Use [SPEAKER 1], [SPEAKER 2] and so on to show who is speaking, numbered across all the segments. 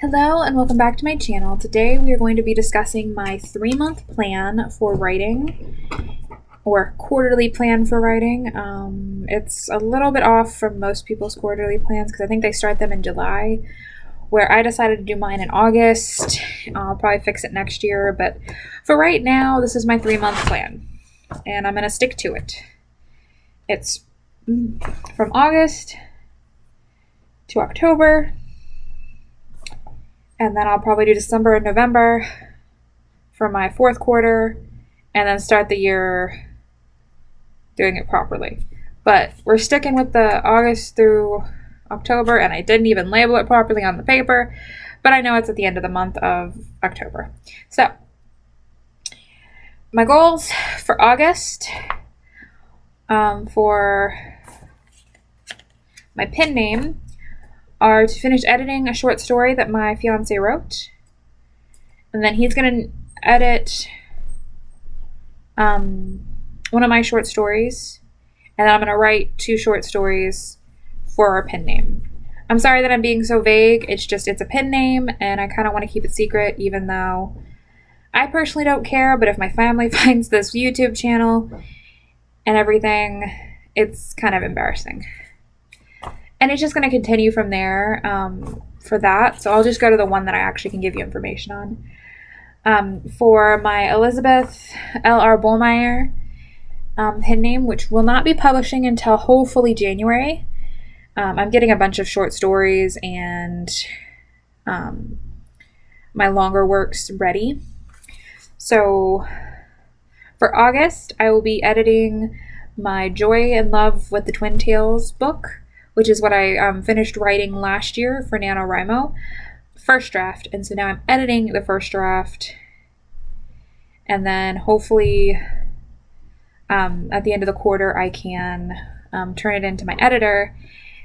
[SPEAKER 1] Hello and welcome back to my channel. Today we are going to be discussing my 3-month plan for writing, or quarterly plan for writing. It's a little bit off from most people's quarterly plans because I think they start them in July, where I decided to do mine in August. I'll probably fix it next year, but for right now, this is my 3-month plan, and I'm going to stick to it. It's from August to October, and then I'll probably do December and November for my 4th quarter, and then start the year doing it properly. But we're sticking with the August through October, and I didn't even label it properly on the paper, but I know it's at the end of the month of October. So, my goals for August, for my pen name, are to finish editing a short story that my fiance wrote, and then he's going to edit one of my short stories, and then I'm going to write 2 short stories for our pen name. I'm sorry that I'm being so vague. It's a pen name, and I kind of want to keep it secret, even though I personally don't care, but if my family finds this YouTube channel and everything, it's kind of embarrassing. And it's just going to continue from there for that. So I'll just go to the one that I actually can give you information on. For my Elizabeth L.R. Bollmeyer pen name, which will not be publishing until hopefully January. I'm getting a bunch of short stories and my longer works ready. So for August, I will be editing my Joy and Love with the Twin Tails book, which is what I finished writing last year for NaNoWriMo, first draft. And so now I'm editing the first draft. And then hopefully at the end of the quarter, I can turn it into my editor,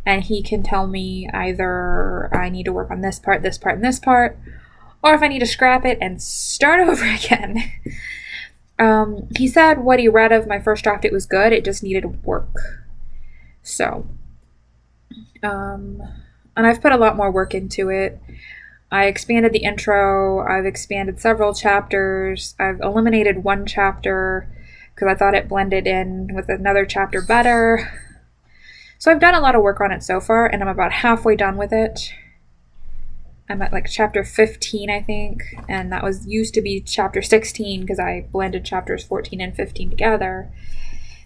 [SPEAKER 1] and he can tell me either I need to work on this part, and this part, or if I need to scrap it and start over again. He said what he read of my first draft, it was good. It just needed work. So... and I've put a lot more work into it. I expanded the intro, I've expanded several chapters, I've eliminated one chapter because I thought it blended in with another chapter better. So I've done a lot of work on it so far, and I'm about halfway done with it. I'm at like chapter 15, I think, and that used to be chapter 16 because I blended chapters 14 and 15 together.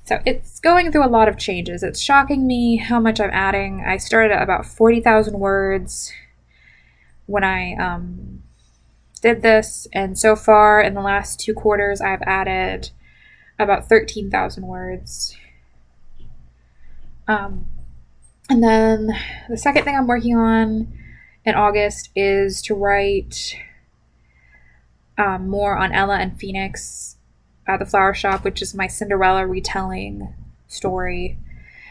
[SPEAKER 1] So it's going through a lot of changes. It's shocking me how much I'm adding. I started at about 40,000 words when I did this, and so far in the last 2 quarters, I've added about 13,000 words. And then the second thing I'm working on in August is to write more on Ella and Phoenix at the Flower Shop, which is my Cinderella retelling story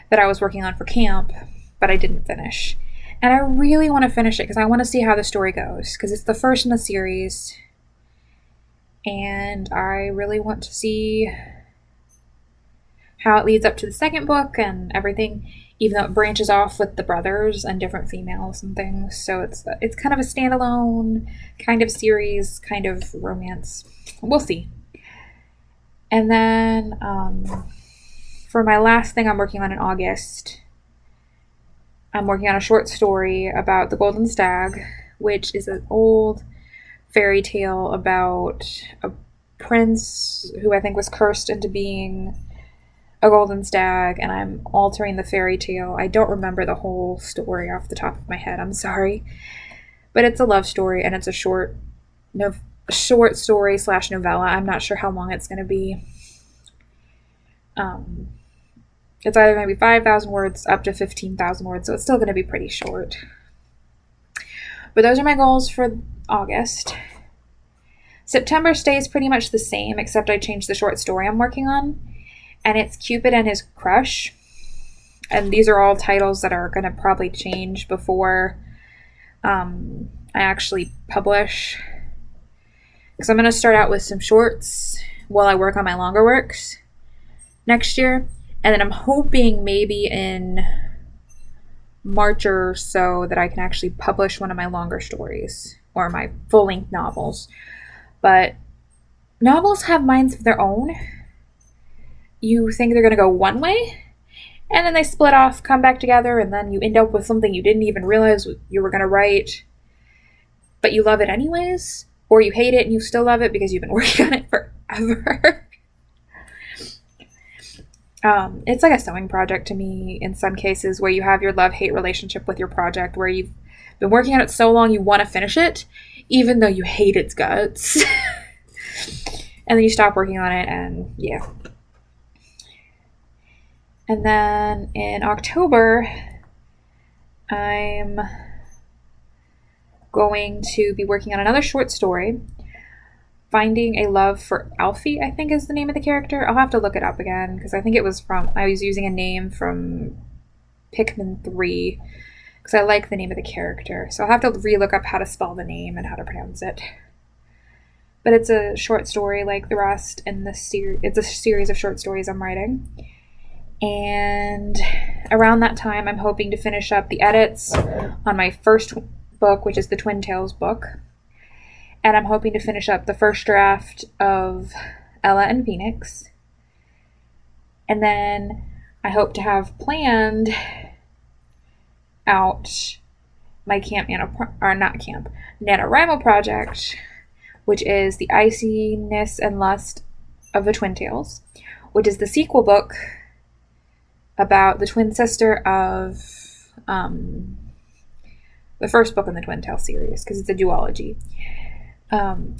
[SPEAKER 1] that I was working on for camp, but I didn't finish. And I really want to finish it because I want to see how the story goes, because it's the first in the series, and I really want to see how it leads up to the second book and everything, even though it branches off with the brothers and different females and things. So it's kind of a standalone kind of series, kind of romance. We'll see. And then for my last thing I'm working on in August, I'm working on a short story about the Golden Stag, which is an old fairy tale about a prince who I think was cursed into being a golden stag, and I'm altering the fairy tale. I don't remember the whole story off the top of my head, I'm sorry. But it's a love story, and it's a short story / novella. I'm not sure how long it's going to be. It's either going to be 5,000 words up to 15,000 words, so it's still going to be pretty short. But those are my goals for August. September stays pretty much the same, except I changed the short story I'm working on, and it's Cupid and His Crush. And these are all titles that are going to probably change before I actually publish. Because I'm going to start out with some shorts while I work on my longer works next year. And then I'm hoping maybe in March or so that I can actually publish one of my longer stories or my full-length novels. But novels have minds of their own. You think they're going to go one way, and then they split off, come back together, and then you end up with something you didn't even realize you were going to write, but you love it anyways, or you hate it and you still love it because you've been working on it forever. It's like a sewing project to me in some cases, where you have your love-hate relationship with your project, where you've been working on it so long you want to finish it, even though you hate its guts. And then you stop working on it, and yeah. And then in October, I'm going to be working on another short story, Finding a Love for Alfie, I think is the name of the character. I'll have to look it up again, because I think I was using a name from Pikmin 3, because I like the name of the character. So I'll have to re-look up how to spell the name and how to pronounce it. But it's a short story like the rest, and it's a series of short stories I'm writing. And around that time, I'm hoping to finish up the edits on my first book, which is the Twin Tales book. And I'm hoping to finish up the first draft of Ella and Phoenix. And then I hope to have planned out my NaNoWriMo project, which is The Iciness and Lust of the Twin Tales, which is the sequel book about the twin sister of the first book in the Twin Tales series, because it's a duology.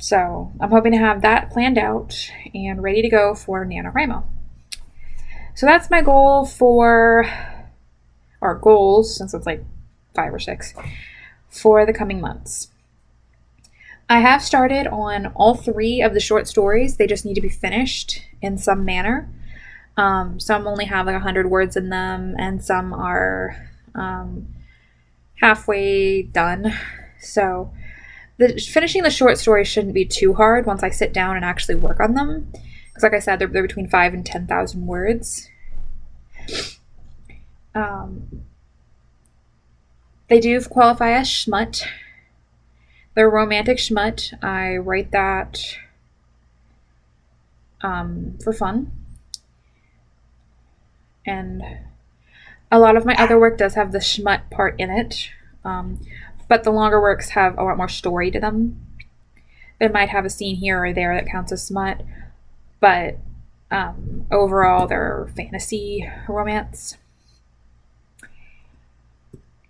[SPEAKER 1] So I'm hoping to have that planned out and ready to go for NaNoWriMo. So that's my goal goals, since it's like 5 or 6, for the coming months. I have started on all 3 of the short stories. They just need to be finished in some manner. Some only have like 100 words in them, and some are halfway done. So finishing the short stories shouldn't be too hard once I sit down and actually work on them. Because like I said, they're between 5 and 10,000 words. They do qualify as schmut. They're romantic schmut. I write that for fun. And a lot of my other work does have the schmut part in it. But the longer works have a lot more story to them. They might have a scene here or there that counts as smut, but overall they're fantasy romance.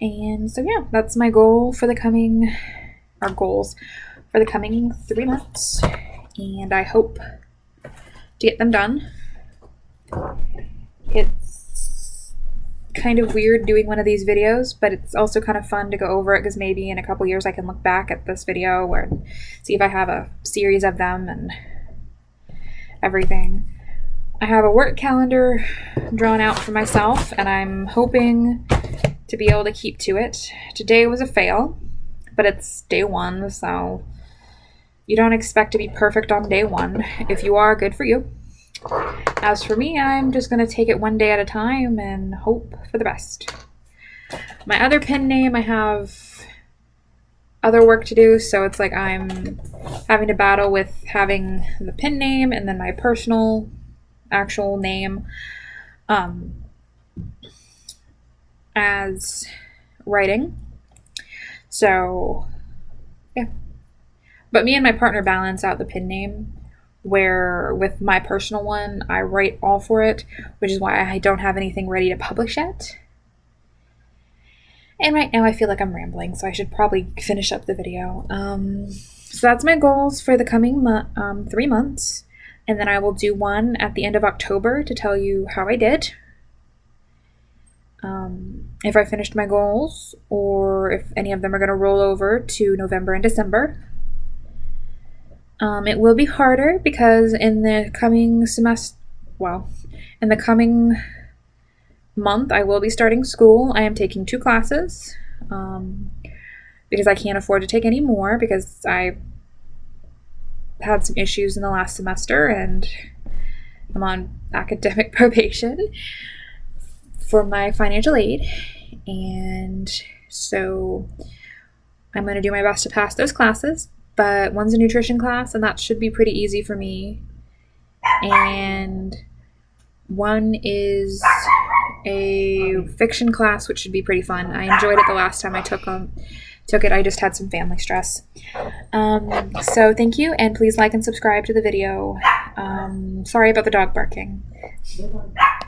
[SPEAKER 1] And so yeah, that's my goal for the coming, our goals for the coming 3 months, and I hope to get them done. It's kind of weird doing one of these videos, but it's also kind of fun to go over it, because maybe in a couple years I can look back at this video and see if I have a series of them and everything. I have a work calendar drawn out for myself, and I'm hoping to be able to keep to it. Today was a fail, but it's day 1, so you don't expect to be perfect on day 1. If you are, good for you. As for me, I'm just going to take it one day at a time and hope for the best. My other pen name, I have other work to do, so it's like I'm having to battle with having the pen name and then my personal actual name as writing. So yeah, but me and my partner balance out the pen name, where with my personal one I write all for it, which is why I don't have anything ready to publish yet. And right now I feel like I'm rambling, so I should probably finish up the video. So that's my goals for the coming 3 months, and then I will do one at the end of October to tell you how I did. If I finished my goals, or if any of them are going to roll over to November and December. It will be harder because in the coming in the coming month, I will be starting school. I am taking 2 classes because I can't afford to take any more, because I had some issues in the last semester and I'm on academic probation for my financial aid. and so I'm going to do my best to pass those classes, but one's a nutrition class, and that should be pretty easy for me, and one is a fiction class, which should be pretty fun. I enjoyed it the last time I took it. I just had some family stress. So thank you, and please like and subscribe to the video. Sorry about the dog barking.